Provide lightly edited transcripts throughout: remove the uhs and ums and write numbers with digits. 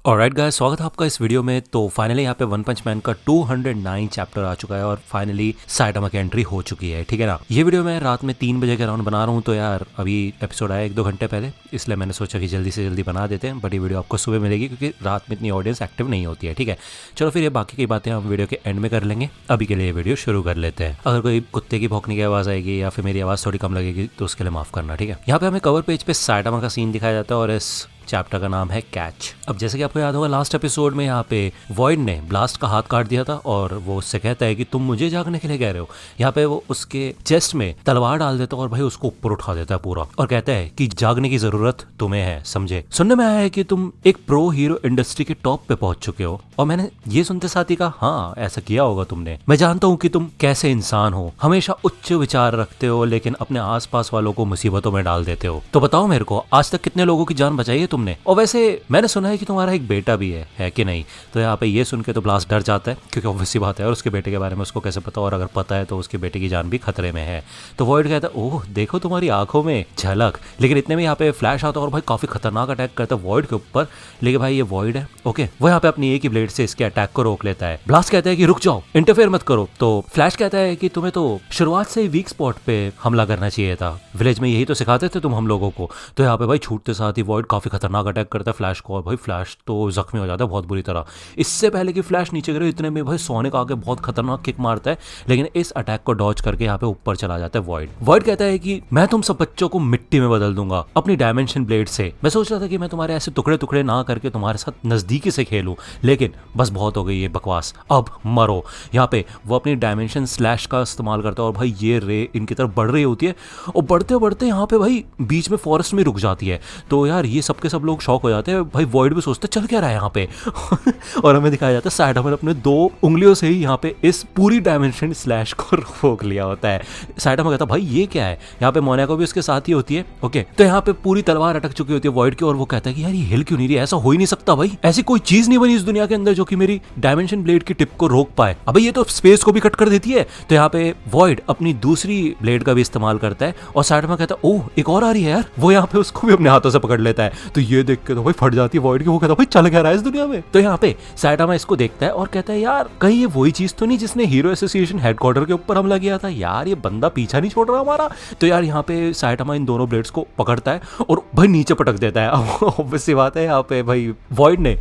Alright guys, स्वागत है आपका इस वीडियो में। तो फाइनली यहाँ पे वन पंच मैन का 209 चैप्टर आ चुका है और फाइनली साइटामा की एंट्री हो चुकी है। ठीक है ना। ये वीडियो मैं रात में 3 बजे के अराउंड बना रहा हूँ, तो यार अभी एपिसोड आया 1-2 घंटे पहले, इसलिए मैंने सोचा कि जल्दी से जल्दी बना देते हैं। बट ये वीडियो आपको सुबह मिलेगी क्योंकि रात में इतनी ऑडियंस एक्टिव नहीं होती है। ठीक है, चलो फिर ये बाकी की बातें हम वीडियो के एंड में कर लेंगे। अभी के लिए ये वीडियो शुरू कर लेते हैं। अगर कोई कुत्ते की भौंकने की आवाज़ आएगी या फिर मेरी आवाज़ थोड़ी कम लगेगी तो उसके लिए माफ़ करना। ठीक है, यहाँ पे हमें कवर पेज पे साइटामा का सीन दिखाया जाता है और इस चैप्टर का नाम है कैच। अब जैसे कि आपको याद होगा लास्ट एपिसोड में यहाँ पे वॉइड ने ब्लास्ट का हाथ काट दिया था और वो उससे कहता है कि तुम मुझे जागने के लिए कह रहे हो। यहाँ पे वो उसके चेस्ट में तलवार डाल देता है और भाई उसको ऊपर उठा देता है पूरा और कहता है कि जागने की जरूरत तुम्हें है, समझे। सुनने में आया है कि तुम एक प्रो हीरो इंडस्ट्री के टॉप पे पहुंच चुके हो। और मैंने ये सुनते साथ ही कहा, हाँ ऐसा किया होगा तुमने। मैं जानता हूँ कि तुम कैसे इंसान हो, हमेशा उच्च विचार रखते हो लेकिन अपने आसपास वालों को मुसीबतों में डाल देते हो। तो बताओ मेरे को, आज तक कितने लोगों की जान बचाई है तुमने? और वैसे मैंने सुना है कि तुम्हारा एक बेटा भी है कि नहीं? तो यहाँ पे ये सुन के तो ब्लास्ट डर जाता है क्योंकि ऑब्वियस सी बात है, और उसके बेटे के बारे में उसको कैसे पता, और अगर पता है तो उसके बेटे की जान भी खतरे में है। तो वॉइड कहता है, ओह देखो तुम्हारी आंखों में झलक। लेकिन इतने में यहाँ पे फ्लैश आता है और भाई काफी खतरनाक अटैक करता है वॉइड के ऊपर। लेकिन भाई ये वॉइड है, ओके, वो यहाँ पे अपनी एक ही ब्लेड से इसके अटैक को रोक लेता है। ब्लास्ट कहता है कि रुक जाओ, इंटरफेयर मत करो। तो फ्लैश कहता है कि तुम्हें तो शुरुआत से ही वीक स्पॉट पे हमला करना चाहिए था, विलेज में यही तो सिखाते थे तुम हम लोगों को। तो यहाँ पे भाई छूटते साथ ही वॉइड काफी खतरनाक अटैक करता है फ्लैश को और भाई फ्लैश तो जख्मी हो जाता है बहुत बुरी तरह। इससे पहले कि फ्लैश नीचे गिरे इतने में भाई सोनिक आके बहुत खतरनाक किक मारता है, लेकिन इस अटैक को डॉज करके यहाँ पे ऊपर चला जाता है वॉइड। वॉइड कहता है कि मैं तुम सब बच्चों को मिट्टी में बदल दूंगा अपनी डायमेंशन ब्लेड से। मैं सोच रहा था कि मैं तुम्हारे ऐसे टुकड़े टुकड़े ना करके तुम्हारे साथ नजदीकी से खेलूं, लेकिन बस बहुत हो गई ये बकवास, अब मरो। यहाँ पे वो अपनी डायमेंशन स्लैश का इस्तेमाल करता है और भाई ये रे इनकी तरफ बढ़ रही होती है और बढ़ते बढ़ते यहाँ पे भाई बीच में फॉरेस्ट में रुक जाती है। तो यार ये सबके सब लोग शॉक हो जाते हैं। भाई वॉइड भी सोचते चल क्या रहा है यहाँ पे और हमें दिखाया जाता है साइटामा ने अपने 2 उंगलियों से ही यहाँ पे इस पूरी डायमेंशन स्लैश को रोक लिया होता है। साइटामा कहता भाई ये क्या है। यहाँ पे मोनाको भी उसके साथ ही होती है, ओके। तो यहाँ पे पूरी तलवार अटक चुकी होती है वॉइड की और वो कहता है कि यार ये हिल क्यों नहीं रही, ऐसा हो ही नहीं सकता भाई, ऐसी कोई चीज नहीं बनी इस दुनिया के अंदर जो कि मेरी डायमेंशन ब्लेड की टिप को रोक पाए। अबे ये तो स्पेस को भी कट कर देती है। तो यहाँ पे वॉइड अपनी दूसरी ब्लेड का भी इस्तेमाल करता है और साइटामा कहता है ओह एक और आ रही है यार। वो यहाँ पे उसको भी अपने हाथों से पकड़ लेता है। तो ये देख के तो भाई फट जाती है वॉइड की। वो कहता है भाई चल क्या रहा है इस दुनिया में। तो यहाँ पे साइटामा इसको देखता है और कहता है यार कहीं ये वही चीज तो नहीं जिसने हीरो एसोसिएशन हेडक्वार्टर के ऊपर हमला किया था, यार ये बंदा पीछा नहीं छोड़ रहा हमारा। तो यार यहाँ पे साइटामा इन दोनों ब्लेड्स को पकड़ता है और भाई नीचे पटक देता है। ऑब्वियस सी बात है यहाँ पे भाई वॉइड ने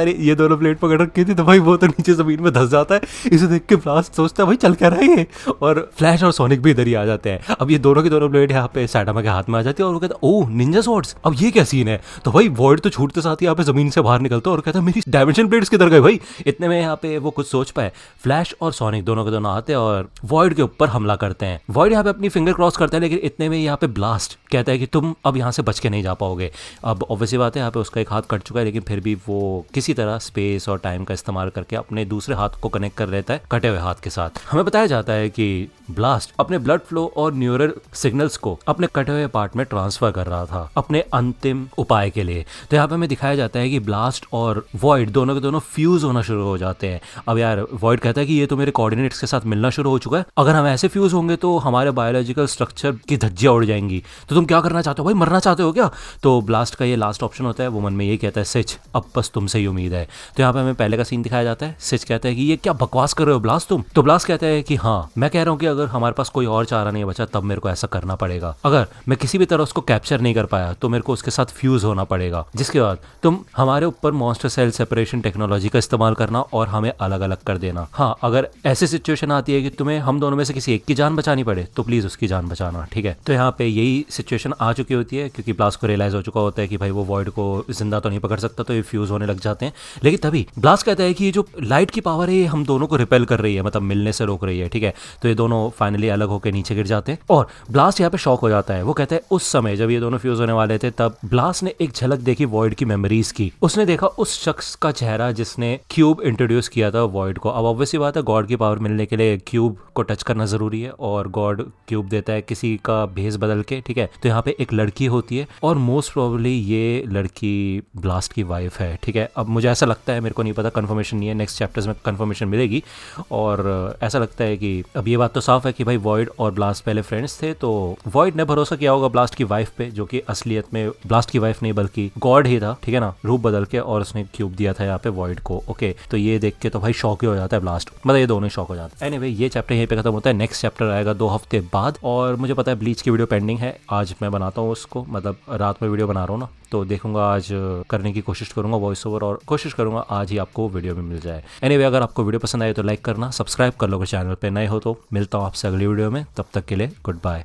ये दोनों ब्लेड पकड़ रखी थी, तो भाई वो तो नीचे जमीन में धस जाता है। इसे देख के ब्लास्ट सोचता है भाई चल क्या रहा है ये, और फ्लैश और सोनिक भी इधर ही आ जाते हैं। अब ये दोनों की दोनों ब्लेड यहाँ पे साइटामा के हाथ में आ जाती है और वो कहता है ओह निंजा स्वॉर्ड्स, अब ये क्या सीन है। तो भाई वॉइड तो छूटते साथ ही यहाँ पे जमीन से बाहर निकलता है और कहता है मेरी डायमेंशन ब्लेड्स किधर गए भाई। इतने में यहाँ पे वो कुछ सोच पाए, फ्लैश और सोनिक दोनों के दोनों आते हैं और वॉइड के ऊपर हमला करते हैं। वॉइड यहाँ पे अपनी फिंगर क्रॉस करता है, लेकिन इतने में यहाँ पे ब्लास्ट कहता है कि तुम अब यहाँ से बच के नहीं जा पाओगे। अब ऑब्वियसली बात है यहाँ पे उसका एक हाथ कट चुका है, लेकिन फिर भी वो किसी तरह स्पेस और टाइम का इस्तेमाल करके अपने दूसरे हाथ को कनेक्ट कर लेता है कटे हुए हाथ के साथ। हमें बताया जाता है कि ब्लास्ट अपने ब्लड फ्लो और न्यूरल सिग्नल्स को अपने कटे हुए पार्ट में ट्रांसफर कर रहा था अपने अंतिम उपाय के लिए। तो यहाँ पे हमें दिखाया जाता है कि ब्लास्ट और वॉइड दोनों के दोनों फ्यूज होना शुरू हो जाते हैं। अब यार वॉइड कहता है कि ये तो मेरे कोऑर्डिनेट्स के साथ मिलना शुरू हो चुका है, अगर हम ऐसे फ्यूज होंगे तो हमारे बायोलॉजिकल स्ट्रक्चर की धज्जियां उड़ जाएंगी। तो तुम क्या करना चाहते हो भाई, मरना चाहते हो क्या? तो ब्लास्ट का ये लास्ट ऑप्शन होता है, वो मन में यही कहता है सिच अब बस तुमसे ही उम्मीद है। तो यहाँ पे हमें पहले का सीन दिखाया जाता है। सिच कहता है कि ये क्या बकवास कर रहे हो ब्लास्ट तुम। तो ब्लास्ट कहता है कि हाँ मैं कह रहा हूँ कि अगर हमारे पास कोई और चारा नहीं बचा तब मेरे को ऐसा करना पड़ेगा। अगर मैं किसी भी तरह उसको कैप्चर नहीं कर पाया तो मेरे को उसके साथ फ्यूज होना पड़ेगा, जिसके बाद तुम हमारे ऊपर मॉन्स्टर सेल सेपरेशन टेक्नोलॉजी का इस्तेमाल करना और हमें अलग अलग कर देना। हाँ अगर ऐसी सिचुएशन आती है कि तुम्हें हम दोनों में से किसी एक की जान बचानी पड़े तो प्लीज उसकी जान बचाना, ठीक है। तो यहाँ पे यही सिचुएशन आ चुकी होती है क्योंकि ब्लास्ट को रियलाइज हो चुका होता है कि भाई वो वॉइड को जिंदा तो नहीं पकड़ सकता, तो ये फ्यूज होने लग जाते हैं। लेकिन तभी ब्लास्ट कहता है कि ये जो लाइट की पावर है ये हम दोनों को रिपेल कर रही है, मतलब मिलने से रोक रही है, ठीक है। तो ये दोनों फाइनली अलग होकर नीचे गिर जाते हैं और ब्लास्ट यहाँ पे शॉक हो जाता है। वो कहता है उस समय जब ये दोनों फ्यूज होने वाले थे तब ब्लास्ट ने एक झलक देखी वॉइड की मेमोरीज की। उसने देखा उस शख्स का चेहरा जिसने क्यूब इंट्रोड्यूस किया था वॉइड को। अब ऑब्वियसली बात है गॉड की पावर मिलने के लिए क्यूब को टच करना जरूरी है और गॉड क्यूब देता है किसी का भेस बदल के, ठीक है। तो यहाँ पे एक लड़की होती है और मोस्ट प्रोबेबली ये लड़की ब्लास्ट ब्लास्ट की वाइफ है, ठीक है। अब मुझे ऐसा लगता है, मेरे को नहीं पता, कंफर्मेशन नहीं है, नेक्स्ट चैप्टर्स में कंफर्मेशन मिलेगी। और ऐसा लगता है कि अब ये बात तो साफ है कि भाई वॉइड और ब्लास्ट पहले फ्रेंड्स थे, तो वॉइड ने भरोसा किया होगा ब्लास्ट की वाइफ पे, जो कि असलियत में ब्लास्ट की वाइफ नहीं बल्कि गॉड ही था, ठीक है ना, रूप बदल के, और उसने क्यूब दिया था यहाँ पे वॉइड को। ओके, तो ये देख के तो भाई शॉक ही हो जाता है ब्लास्ट, मतलब ये दोनों शॉक हो जाते हैं। एनीवे, ये चैप्टर यहीं पे खत्म होता है। नेक्स्ट चैप्टर आएगा 2 हफ्ते बाद, और मुझे पता है ब्लीच की वीडियो पेंडिंग है, आज मैं बनाता हूँ उसको, मतलब रात में वीडियो बना रहा हूँ ना, तो देखूंगा आज करने की कोशिश करूंगा वॉइस ओवर, और कोशिश करूंगा आज ही आपको वीडियो में मिल जाए। एनीवे, अगर आपको वीडियो पसंद आए तो लाइक करना, सब्सक्राइब कर लो अगर चैनल पे नए हो तो। मिलता हूँ आपसे अगली वीडियो में, तब तक के लिए गुड बाय।